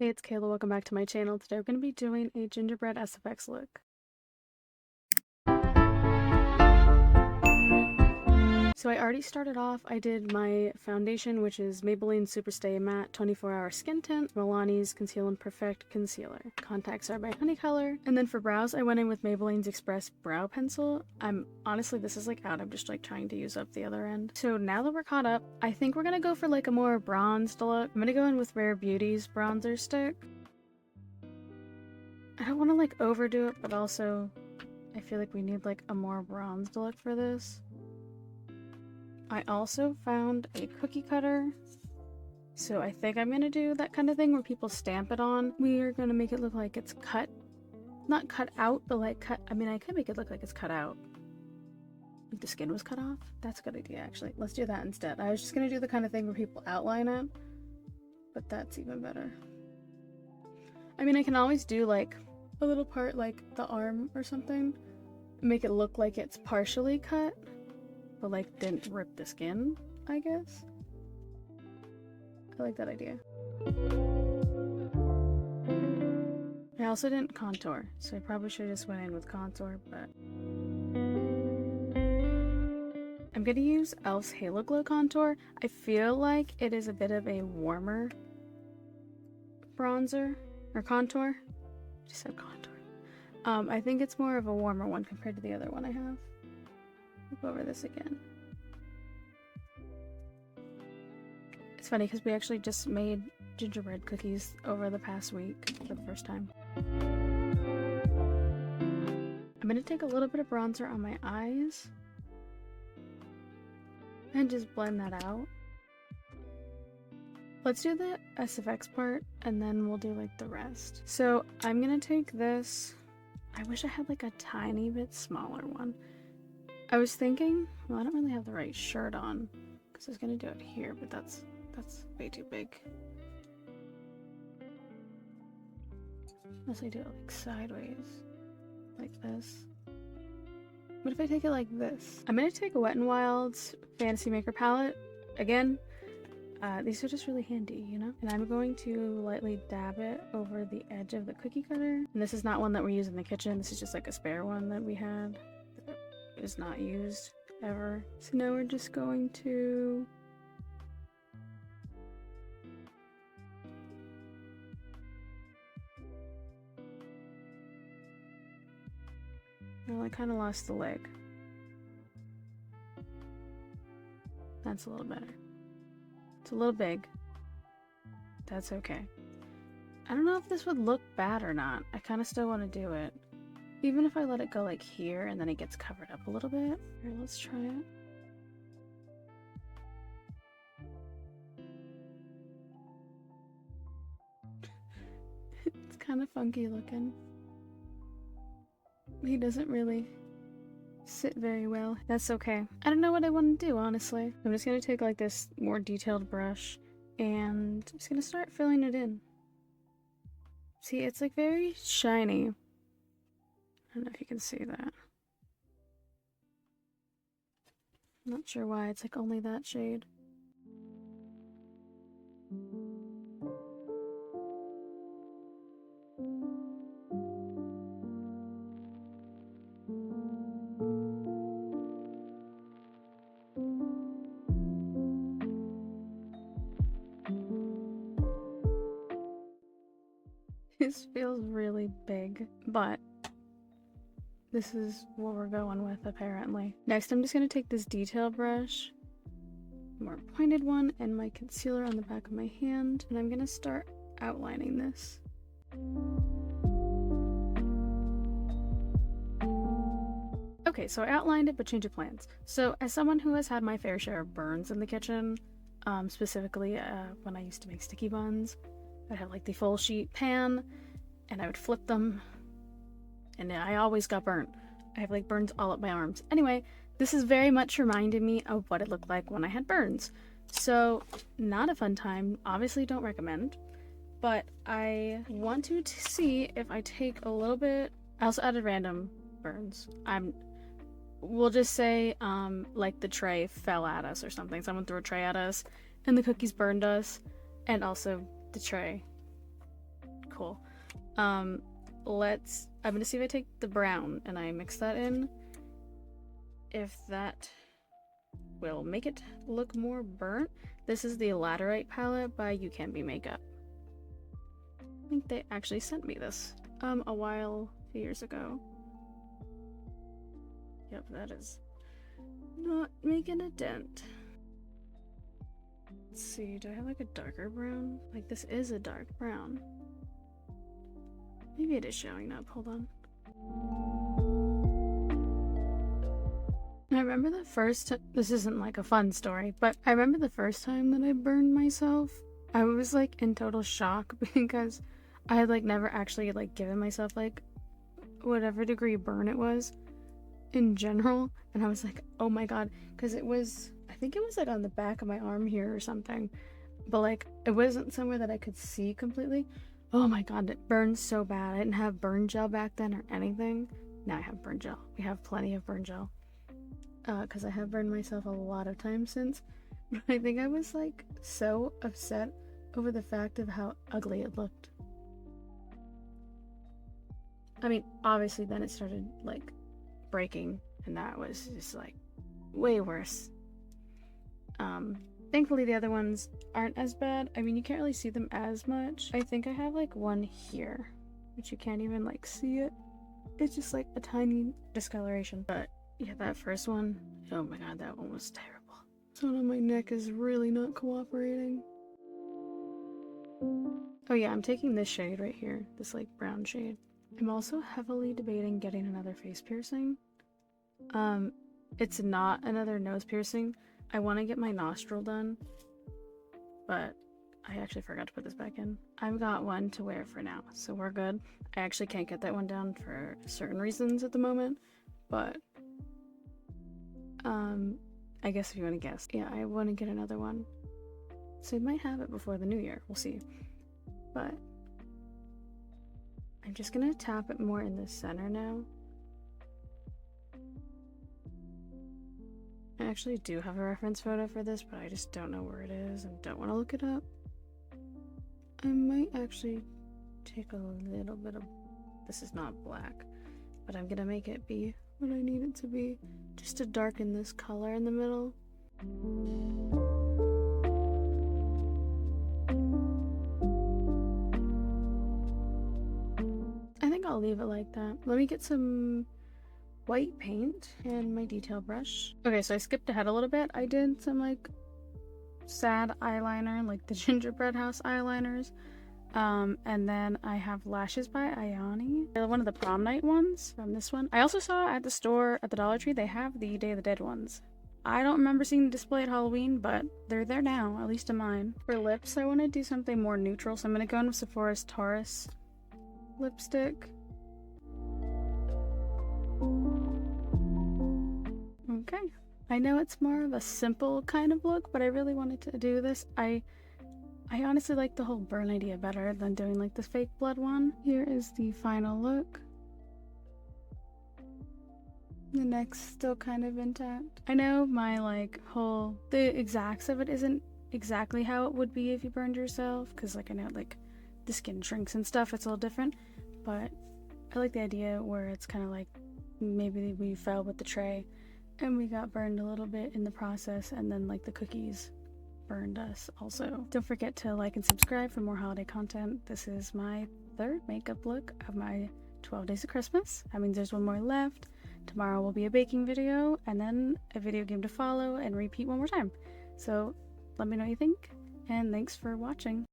Hey, it's Kayla. Welcome back to my channel. Today we're going to be doing a gingerbread SFX look. So I already started off. I did my foundation, which is Maybelline Superstay Matte 24-Hour Skin Tint, Milani's Conceal and Perfect Concealer. Contacts are by Honey Color. And then for brows, I went in with Maybelline's Express Brow Pencil. Honestly, this is like out. I'm just like trying to use up the other end. So now that we're caught up, I think we're going to go for like a more bronzed look. I'm going to go in with Rare Beauty's bronzer stick. I don't want to like overdo it, but also I feel like we need like a more bronzed look for this. I also found a cookie cutter, so I think I'm going to do that kind of thing where people stamp it on. We are going to make it look like it's cut. Not cut out, but like cut. I mean, I could make it look like it's cut out. Like the skin was cut off. That's a good idea, actually. Let's do that instead. I was just going to do the kind of thing where people outline it, but that's even better. I mean, I can always do like a little part like the arm or something. Make it look like it's partially cut, but like didn't rip the skin, I guess. I like that idea. I also didn't contour, so I probably should have just went in with contour, but I'm gonna use e.l.f.'s Halo Glow Contour. I feel like it is a bit of a warmer bronzer, or contour. I just said contour. I think it's more of a warmer one compared to the other one I have. I'll go over this again. It's funny because we actually just made gingerbread cookies over the past week for the first time. I'm going to take a little bit of bronzer on my eyes and just blend that out. Let's do the SFX part and then we'll do like the rest. So I'm going to take this. I wish I had like a tiny bit smaller one. I was thinking, well, I don't really have the right shirt on because I was going to do it here, but that's way too big. Unless I do it like sideways, like this. What if I take it like this? I'm going to take a Wet n Wild's Fantasy Maker palette. Again, these are just really handy, you know? And I'm going to lightly dab it over the edge of the cookie cutter. And this is not one that we use in the kitchen. This is just like a spare one that we had that is not used ever. So now we're just going to well, I kind of lost the leg. That's a little better. It's a little big. That's okay. I don't know if this would look bad or not. I kind of still want to do it. Even if I let it go like here and then it gets covered up a little bit. Here, let's try it. It's kind of funky looking. He doesn't really sit very well. That's okay. I don't know what I want to do, honestly. I'm just going to take like this more detailed brush and I'm just going to start filling it in. See, it's like very shiny. I don't know if you can see that. I'm not sure why it's like only that shade. This feels really big, but this is what we're going with apparently. Next, I'm just going to take this detail brush, more pointed one, and my concealer on the back of my hand, and I'm going to start outlining this. Okay, so I outlined it, but change of plans. So as someone who has had my fair share of burns in the kitchen, specifically when I used to make sticky buns, I'd have like the full sheet pan and I would flip them and I always got burnt. I have like burns all up my arms. Anyway, this is very much reminded me of what it looked like when I had burns. So not a fun time, obviously don't recommend, but I want to see if I take a little bit. I also added random burns. We'll just say like the tray fell at us or something. Someone threw a tray at us and the cookies burned us, and also the tray cool. I'm gonna see if I take the brown and I mix that in. If that will make it look more burnt. This is the Laterite palette by You Can Be Makeup. I think they actually sent me this a few years ago. Yep, that is not making a dent. Let's see, do I have like a darker brown? Like this is a dark brown. Maybe it is showing up, hold on. I remember the first this isn't like a fun story, but I remember the first time that I burned myself. I was like in total shock because I had like never actually like given myself like whatever degree burn it was in general, and I was like, oh my god, because I think it was like on the back of my arm here or something, but like it wasn't somewhere that I could see completely. Oh my god, it burned so bad. I didn't have burn gel back then or anything. Now I have burn gel. We have plenty of burn gel. Because I have burned myself a lot of times since. But I think I was like so upset over the fact of how ugly it looked. I mean, obviously then it started like breaking, and that was just like way worse. Thankfully the other ones aren't as bad. I mean, you can't really see them as much. I think I have like one here, which you can't even like see it. It's just like a tiny discoloration. But yeah, that first one, oh my god, that one was terrible. This one on my neck is really not cooperating. Oh yeah, I'm taking this shade right here, this like brown shade. I'm also heavily debating getting another face piercing. It's not another nose piercing. I want to get my nostril done, but I actually forgot to put this back in. I've got one to wear for now, so we're good. I actually can't get that one down for certain reasons at the moment, but I guess if you want to guess, yeah, I want to get another one. So I might have it before the new year, we'll see. But I'm just gonna tap it more in the center now. I actually do have a reference photo for this, but I just don't know where it is and don't want to look it up. I might actually take a little bit of, this is not black, but I'm gonna make it be what I need it to be, just to darken this color in the middle. I think I'll leave it like that. Let me get some white paint and my detail brush. Okay, so I skipped ahead a little bit. I did some like sad eyeliner, like the Gingerbread House eyeliners. And then I have lashes by Ayani. They're one of the prom night ones from this one. I also saw at the store at the Dollar Tree, they have the Day of the Dead ones. I don't remember seeing the display at Halloween, but they're there now, at least in mine. For lips, I want to do something more neutral, so I'm going to go in with Sephora's Taurus lipstick. Okay. I know it's more of a simple kind of look, but I really wanted to do this. I honestly like the whole burn idea better than doing like this fake blood one. Here is the final look. The neck's still kind of intact. I know my like the exacts of it isn't exactly how it would be if you burned yourself, because like I know like the skin shrinks and stuff, it's a little different, but I like the idea where it's kind of like maybe we fell with the tray and we got burned a little bit in the process, and then like the cookies burned us also. Don't forget to like and subscribe for more holiday content. This is my third makeup look of my 12 days of Christmas. That means there's one more left. Tomorrow will be a baking video, and then a video game to follow, and repeat one more time. So let me know what you think, and thanks for watching.